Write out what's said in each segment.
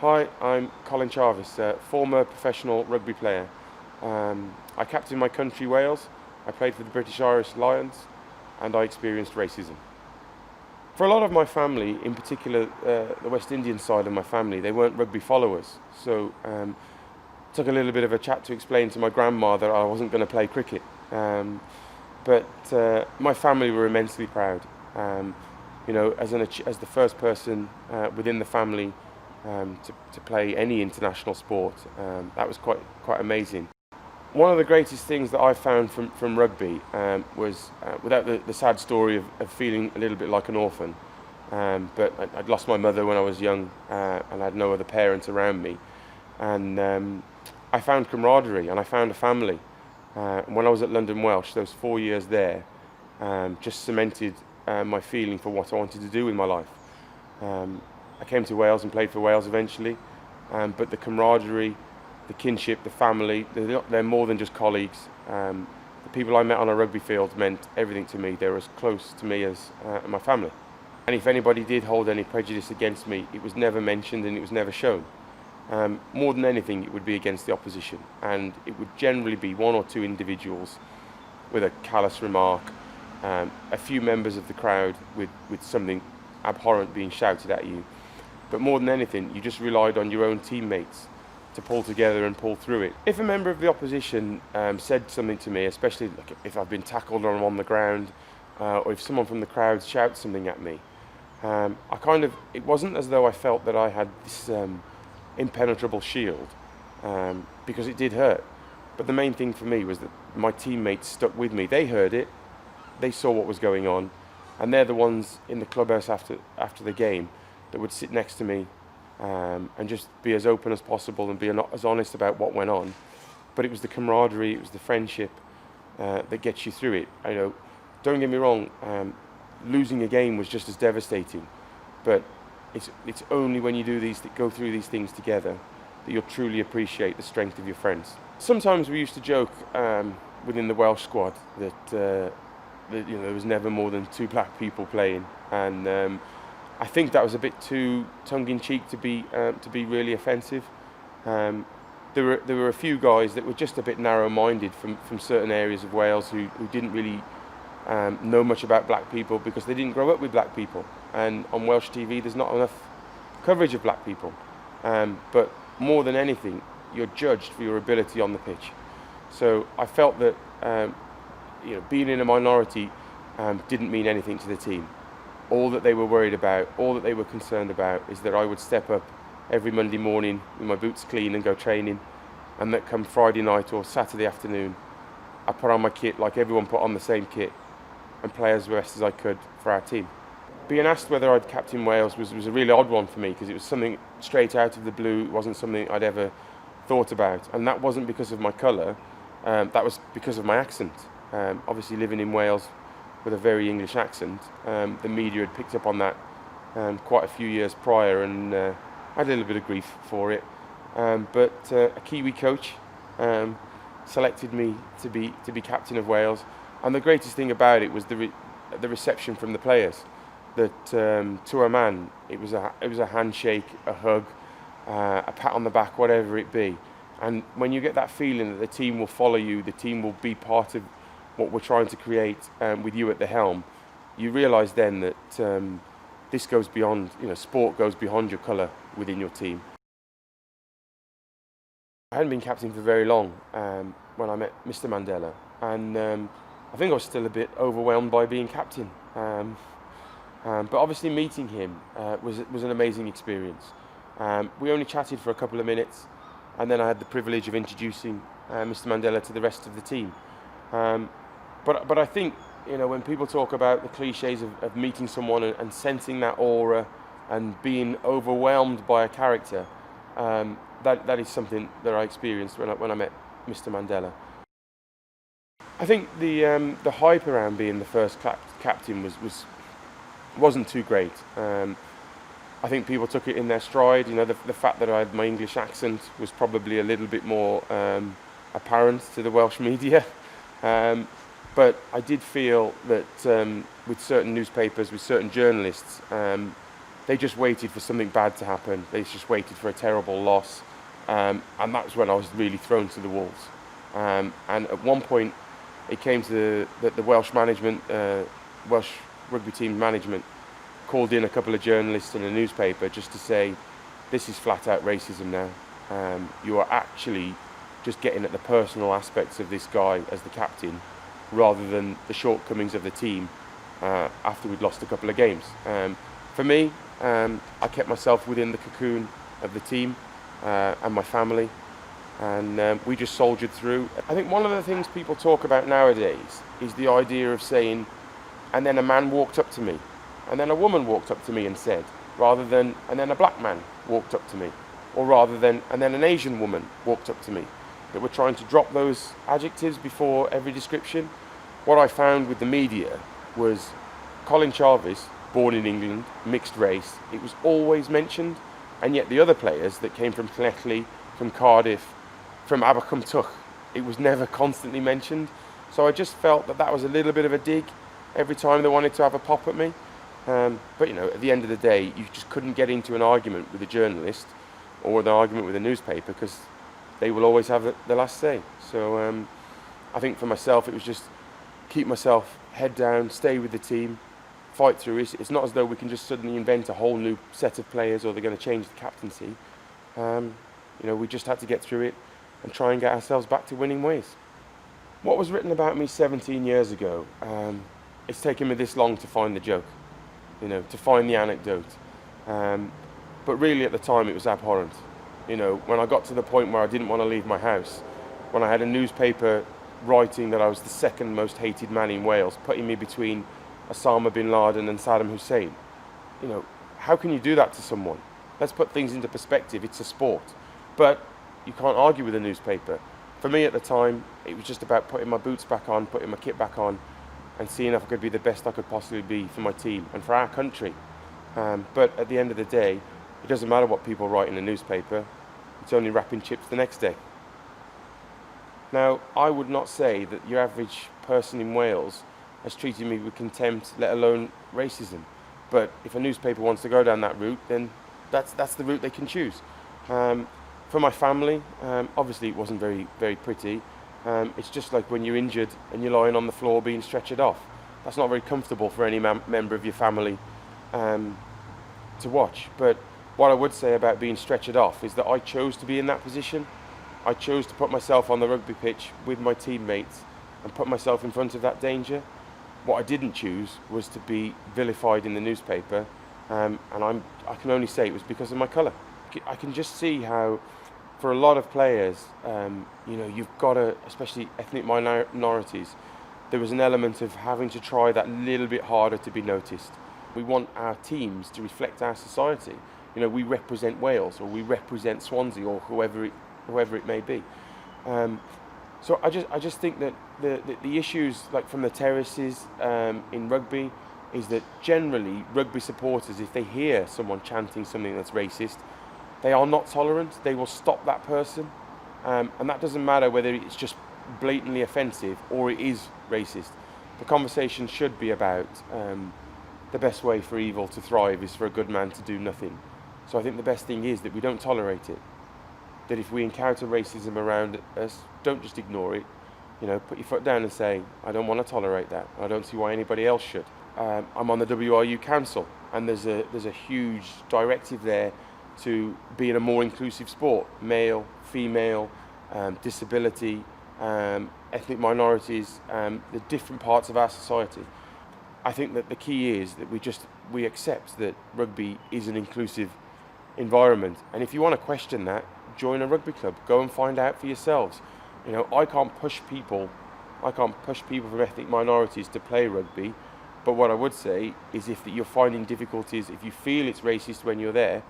Hi, I'm Colin Charvis, former professional rugby player. I captained my country, Wales. I played for the British Irish Lions, and I experienced racism. For a lot of my family, in particular the West Indian side of my family, they weren't rugby followers. So took a little bit of a chat to explain to my grandma that I wasn't going to play cricket. But my family were immensely proud. As the first person within the family to play any international sport, that was quite amazing. One of the greatest things that I found from rugby was, without the sad story of feeling a little bit like an orphan, but I'd lost my mother when I was young, and I had no other parents around me, and I found camaraderie and I found a family. And when I was at London Welsh, those 4 years there just cemented my feeling for what I wanted to do with my life. I came to Wales and played for Wales eventually, but the camaraderie, the kinship, the family, they're more than just colleagues. The people I met on a rugby field meant everything to me. They were as close to me as my family. And if anybody did hold any prejudice against me, it was never mentioned and it was never shown. More than anything, it would be against the opposition, and it would generally be one or two individuals with a callous remark, a few members of the crowd with something abhorrent being shouted at you. But more than anything, you just relied on your own teammates to pull together and pull through it. If a member of the opposition said something to me, especially like if I've been tackled or I'm on the ground, or if someone from the crowd shouts something at me, it wasn't as though I felt that I had this impenetrable shield, because it did hurt. But the main thing for me was that my teammates stuck with me. They heard it, they saw what was going on, and they're the ones in the clubhouse after the game that would sit next to me and just be as open as possible and be as honest about what went on. But it was the camaraderie, it was the friendship that gets you through it. Don't get me wrong, losing a game was just as devastating, but it's only when you go through these things together that you'll truly appreciate the strength of your friends. Sometimes we used to joke within the Welsh squad that there was never more than 2 black people playing, and I think that was a bit too tongue-in-cheek to be really offensive. There were a few guys that were just a bit narrow-minded from certain areas of Wales who didn't really know much about black people because they didn't grow up with black people, and on Welsh TV there's not enough coverage of black people. But more than anything, you're judged for your ability on the pitch. So I felt that being in a minority didn't mean anything to the team. All that they were worried about, all that they were concerned about, is that I would step up every Monday morning with my boots clean and go training, and that come Friday night or Saturday afternoon, I put on my kit like everyone put on the same kit and play as best as I could for our team. Being asked whether I'd captain Wales was a really odd one for me, because it was something straight out of the blue. It wasn't something I'd ever thought about, and that wasn't because of my colour, that was because of my accent. Obviously living in Wales with a very English accent, the media had picked up on that quite a few years prior, and I had a little bit of grief for it. But a Kiwi coach selected me to be captain of Wales, and the greatest thing about it was the reception from the players. That to a man, it was a handshake, a hug, a pat on the back, whatever it be. And when you get that feeling that the team will follow you, the team will be part of what we're trying to create with you at the helm, you realise then that this goes beyond, sport goes beyond your colour within your team. I hadn't been captain for very long when I met Mr. Mandela, and I think I was still a bit overwhelmed by being captain. But obviously meeting him was an amazing experience. We only chatted for a couple of minutes, and then I had the privilege of introducing Mr. Mandela to the rest of the team. But I think, when people talk about the cliches of meeting someone and sensing that aura and being overwhelmed by a character, that is something that I experienced when I met Mr. Mandela. I think the hype around being the first captain wasn't too great. I think people took it in their stride. The fact that I had my English accent was probably a little bit more apparent to the Welsh media. But I did feel that with certain newspapers, with certain journalists, They just waited for something bad to happen. They just waited for a terrible loss. And that's when I was really thrown to the wolves. And at one point, it came to the Welsh management, Welsh rugby team management, called in a couple of journalists in a newspaper just to say, this is flat out racism now. You are actually just getting at the personal aspects of this guy as the captain, rather than the shortcomings of the team after we'd lost a couple of games. For me, I kept myself within the cocoon of the team and my family, and we just soldiered through. I think one of the things people talk about nowadays is the idea of saying, and then a man walked up to me, and then a woman walked up to me and said, rather than, and then a black man walked up to me, or rather than, and then an Asian woman walked up to me. That we're trying to drop those adjectives before every description. What I found with the media was Colin Charvis, born in England, mixed race, it was always mentioned, and yet the other players that came from Llanelli, from Cardiff, from Abercwmbdue, it was never constantly mentioned. So I just felt that that was a little bit of a dig every time they wanted to have a pop at me. But you know, at the end of the day, you just couldn't get into an argument with a journalist or an argument with a newspaper, because they will always have the last say. So I think for myself, it was just keep myself head down, stay with the team, fight through it. It's not as though we can just suddenly invent a whole new set of players or they're going to change the captaincy. You know, we just had to get through it and try and get ourselves back to winning ways. What was written about me 17 years ago, it's taken me this long to find the joke, you know, to find the anecdote. But really at the time it was abhorrent. You know, when I got to the point where I didn't want to leave my house, when I had a newspaper writing that I was the second most hated man in Wales, putting me between Osama bin Laden and Saddam Hussein. You know, how can you do that to someone? Let's put things into perspective. It's a sport. But you can't argue with a newspaper. For me at the time, it was just about putting my boots back on, putting my kit back on, and seeing if I could be the best I could possibly be for my team and for our country. But at the end of the day, it doesn't matter what people write in a newspaper. It's only wrapping chips the next day. Now, I would not say that your average person in Wales has treated me with contempt, let alone racism. But if a newspaper wants to go down that route, then that's the route they can choose. For my family, obviously it wasn't very, very pretty. It's just like when you're injured and you're lying on the floor being stretchered off. That's not very comfortable for any member of your family to watch. But what I would say about being stretchered off is that I chose to be in that position. I chose to put myself on the rugby pitch with my teammates and put myself in front of that danger. What I didn't choose was to be vilified in the newspaper, and I can only say it was because of my colour. I can just see how, for a lot of players, you know, you've got to, especially ethnic minorities, there was an element of having to try that little bit harder to be noticed. We want our teams to reflect our society. You know, we represent Wales, or we represent Swansea, or whoever it may be. So I just think that the issues, like from the terraces in rugby, is that generally rugby supporters, if they hear someone chanting something that's racist, they are not tolerant. They will stop that person, and that doesn't matter whether it's just blatantly offensive or it is racist. The conversation should be about the best way for evil to thrive is for a good man to do nothing. So I think the best thing is that we don't tolerate it. That if we encounter racism around us, don't just ignore it. You know, put your foot down and say, I don't want to tolerate that. I don't see why anybody else should. I'm on the WRU Council, and there's a huge directive there to be in a more inclusive sport. Male, female, disability, ethnic minorities, the different parts of our society. I think that the key is that we accept that rugby is an inclusive environment, and if you want to question that, join a rugby club. Go and find out for yourselves. You know, I can't push people from ethnic minorities to play rugby, but what I would say is if you're finding difficulties, if you feel it's racist when you're there,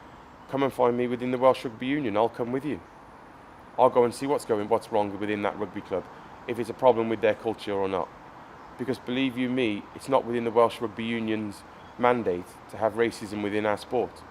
come and find me within the Welsh Rugby Union. I'll come with you. I'll go and see what's wrong within that rugby club, if it's a problem with their culture or not. Because believe you me, it's not within the Welsh Rugby Union's mandate to have racism within our sport.